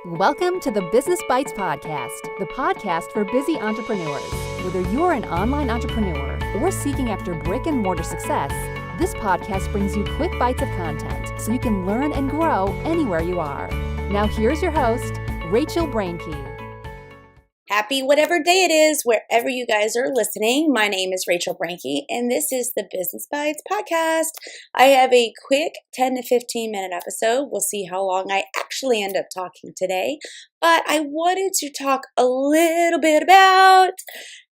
Welcome to the Business Bites Podcast, the podcast for busy entrepreneurs. Whether you're an online entrepreneur or seeking after brick and mortar success, this podcast brings you quick bites of content so you can learn and grow anywhere you are. Now here's your host, Rachel Brainke. Happy whatever day it is, wherever you guys are listening. My name is Rachel Brainke, and this is the Business Bites Podcast. I have a quick 10 to 15 minute episode. We'll see how long I actually end up talking today. But I wanted to talk a little bit about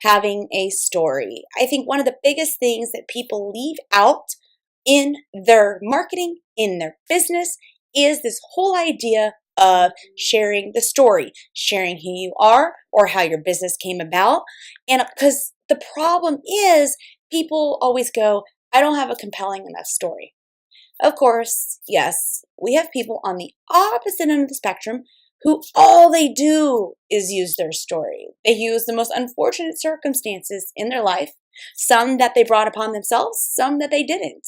having a story. I think one of the biggest things that people leave out in their marketing, in their business, is this whole idea of sharing the story, sharing who you are or how your business came about. And because the problem is people always go, I don't have a compelling enough story. Of course, yes, we have people on the opposite end of the spectrum who all they do is use their story. They use the most unfortunate circumstances in their life, some that they brought upon themselves, some that they didn't.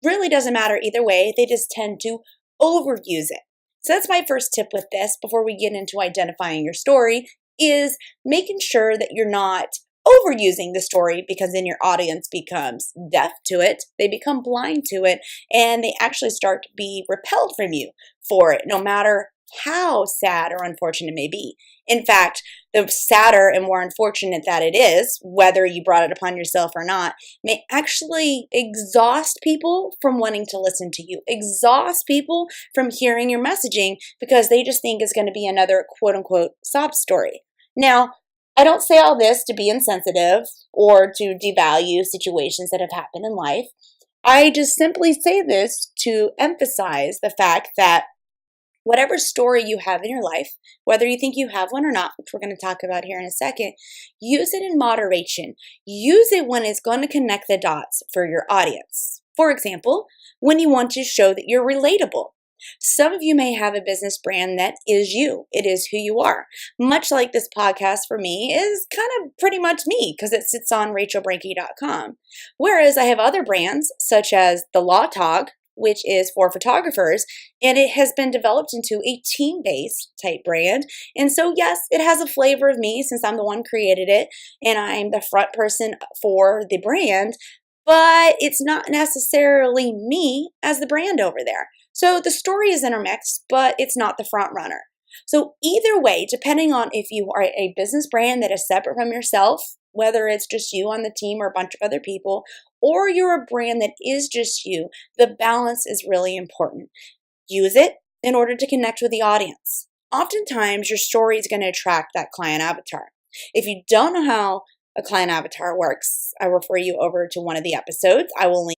Really doesn't matter either way. They just tend to overuse it. So that's my first tip with this before we get into identifying your story is making sure that you're not overusing the story because then your audience becomes deaf to it. They become blind to it and they actually start to be repelled from you for it, no matter how sad or unfortunate it may be. In fact, the sadder and more unfortunate that it is, whether you brought it upon yourself or not, may actually exhaust people from wanting to listen to you, exhaust people from hearing your messaging because they just think it's going to be another quote unquote sob story. Now, I don't say all this to be insensitive or to devalue situations that have happened in life. I just simply say this to emphasize the fact that whatever story you have in your life, whether you think you have one or not, which we're going to talk about here in a second, use it in moderation. Use it when it's going to connect the dots for your audience. For example, when you want to show that you're relatable. Some of you may have a business brand that is you. It is who you are. Much like this podcast for me is kind of pretty much me because it sits on rachelbrainke.com. Whereas I have other brands such as the Law Talk, which is for photographers, and it has been developed into a team-based type brand. And so, yes, it has a flavor of me since I'm the one created it, and I'm the front person for the brand, but it's not necessarily me as the brand over there. So the story is intermixed, but it's not the front runner. So either way, depending on if you are a business brand that is separate from yourself, whether it's just you on the team or a bunch of other people, or you're a brand that is just you, the balance is really important. Use it in order to connect with the audience. Oftentimes, your story is going to attract that client avatar. If you don't know how a client avatar works, I refer you over to one of the episodes. I will link.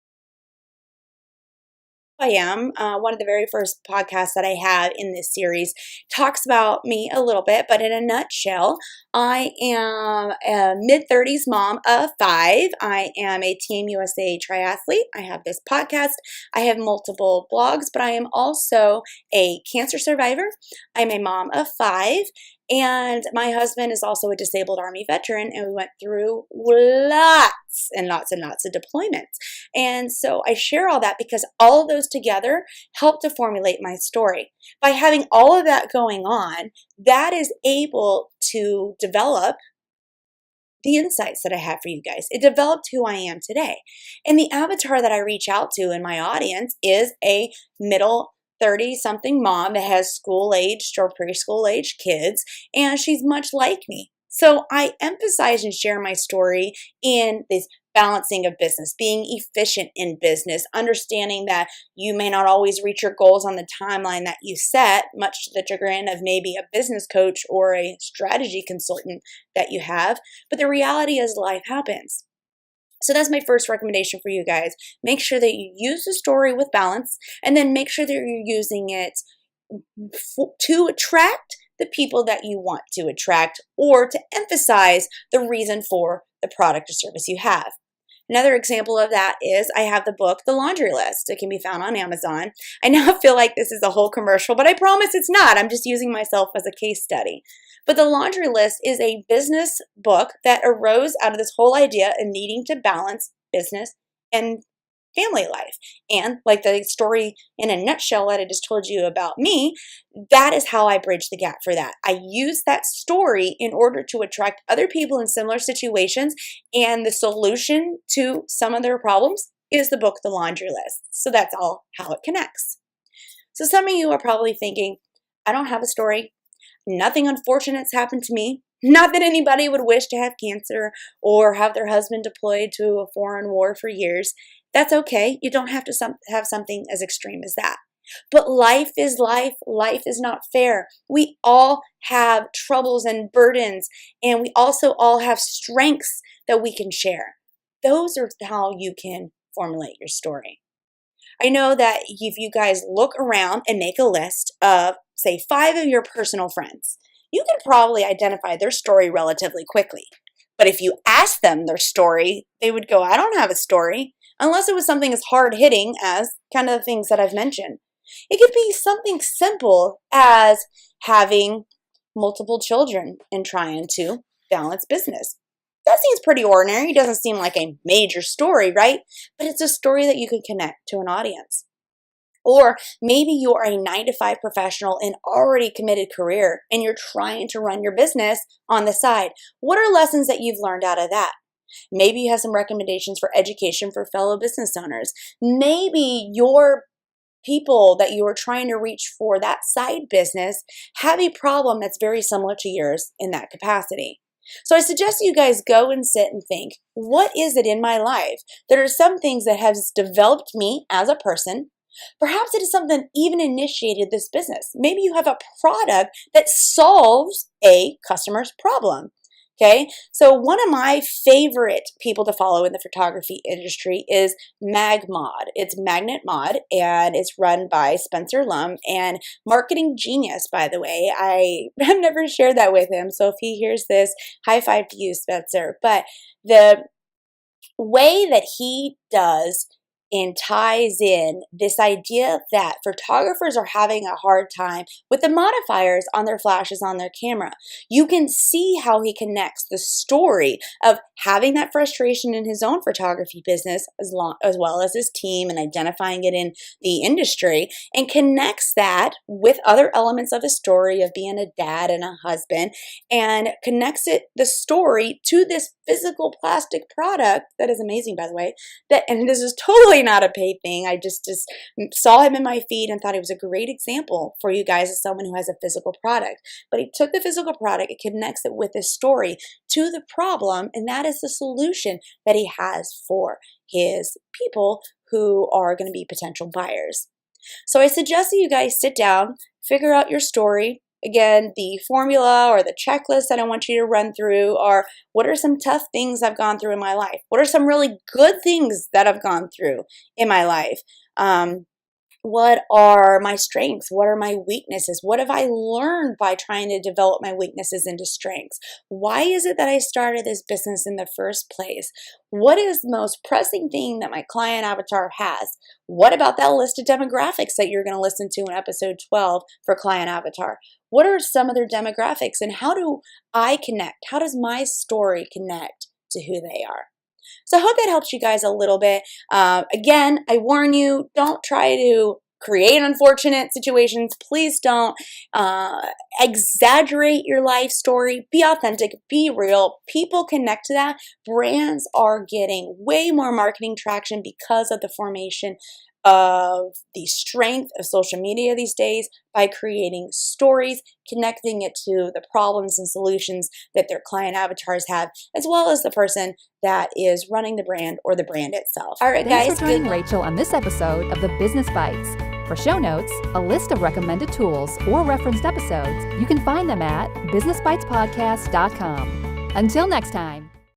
I am. One of the very first podcasts that I have in this series talks about me a little bit, but in a nutshell, I am a mid-30s mom of 5. I am a Team USA triathlete. I have this podcast. I have multiple blogs, but I am also a cancer survivor. I'm a mom of 5. And my husband is also a disabled Army veteran, and we went through lots and lots and lots of deployments. And so I share all that because all of those together help to formulate my story. By having all of that going on, that is able to develop the insights that I have for you guys. It developed who I am today. And the avatar that I reach out to in my audience is a middle 30-something mom that has school-aged or preschool-aged kids, and she's much like me. So I emphasize and share my story in this balancing of business, being efficient in business, understanding that you may not always reach your goals on the timeline that you set, much to the chagrin of maybe a business coach or a strategy consultant that you have, but the reality is life happens. So that's my first recommendation for you guys. Make sure that you use the story with balance, and then make sure that you're using it to attract the people that you want to attract or to emphasize the reason for the product or service you have. Another example of that is I have the book, The Laundry List. It can be found on Amazon. I now feel like this is a whole commercial, but I promise it's not. I'm just using myself as a case study. But The Laundry List is a business book that arose out of this whole idea of needing to balance business and family life. And like the story in a nutshell that I just told you about me, that is how I bridge the gap for that. I use that story in order to attract other people in similar situations, and the solution to some of their problems is the book, The Laundry List. So that's all how it connects. So some of you are probably thinking, I don't have a story. Nothing unfortunate's happened to me. Not that anybody would wish to have cancer or have their husband deployed to a foreign war for years. That's okay. You don't have to have something as extreme as that. But life is life. Life is not fair. We all have troubles and burdens, and we also all have strengths that we can share. Those are how you can formulate your story. I know that if you guys look around and make a list of, say, 5 of your personal friends, you can probably identify their story relatively quickly. But if you ask them their story, they would go, I don't have a story, unless it was something as hard-hitting as kind of the things that I've mentioned. It could be something simple as having multiple children and trying to balance business. That seems pretty ordinary. It doesn't seem like a major story, right? But it's a story that you can connect to an audience. Or maybe you are a 9-to-5 professional in already committed career and you're trying to run your business on the side. What are lessons that you've learned out of that? Maybe you have some recommendations for education for fellow business owners. Maybe your people that you are trying to reach for that side business have a problem that's very similar to yours in that capacity. So I suggest you guys go and sit and think, what is it in my life? There are some things that have developed me as a person. Perhaps it is something even initiated this business. Maybe you have a product that solves a customer's problem. Okay, so one of my favorite people to follow in the photography industry is MagMod. It's Magnet Mod, and it's run by Spencer Lum, and marketing genius, by the way. I have never shared that with him, so if he hears this, high five to you, Spencer. But the way that he does and ties in this idea that photographers are having a hard time with the modifiers on their flashes on their camera. You can see how he connects the story of having that frustration in his own photography business as well as his team and identifying it in the industry, and connects that with other elements of his story of being a dad and a husband, and connects the story to this physical plastic product that is amazing, by the way, and this is totally not a paid thing. I just saw him in my feed and thought it was a great example for you guys as someone who has a physical product. But he took the physical product, it connects it with his story to the problem, and that is the solution that he has for his people who are going to be potential buyers. So I suggest that you guys sit down, figure out your story. Again, the formula or the checklist that I want you to run through are, what are some tough things I've gone through in my life? What are some really good things that I've gone through in my life? What are my strengths? What are my weaknesses? What have I learned by trying to develop my weaknesses into strengths? Why is it that I started this business in the first place? What is the most pressing thing that my client avatar has? What about that list of demographics that you're going to listen to in episode 12 for client avatar? What are some of their demographics, and how do I connect? How does my story connect to who they are? So I hope that helps you guys a little bit. Again, I warn you, don't try to create unfortunate situations. Please don't exaggerate your life story. Be authentic, be real. People connect to that. Brands are getting way more marketing traction because of the formation of the strength of social media these days by creating stories, connecting it to the problems and solutions that their client avatars have, as well as the person that is running the brand or the brand itself. All right, Thanks guys. for joining Rachel on this episode of the Business Bites. For show notes, a list of recommended tools, or referenced episodes, you can find them at businessbitespodcast.com. Until next time.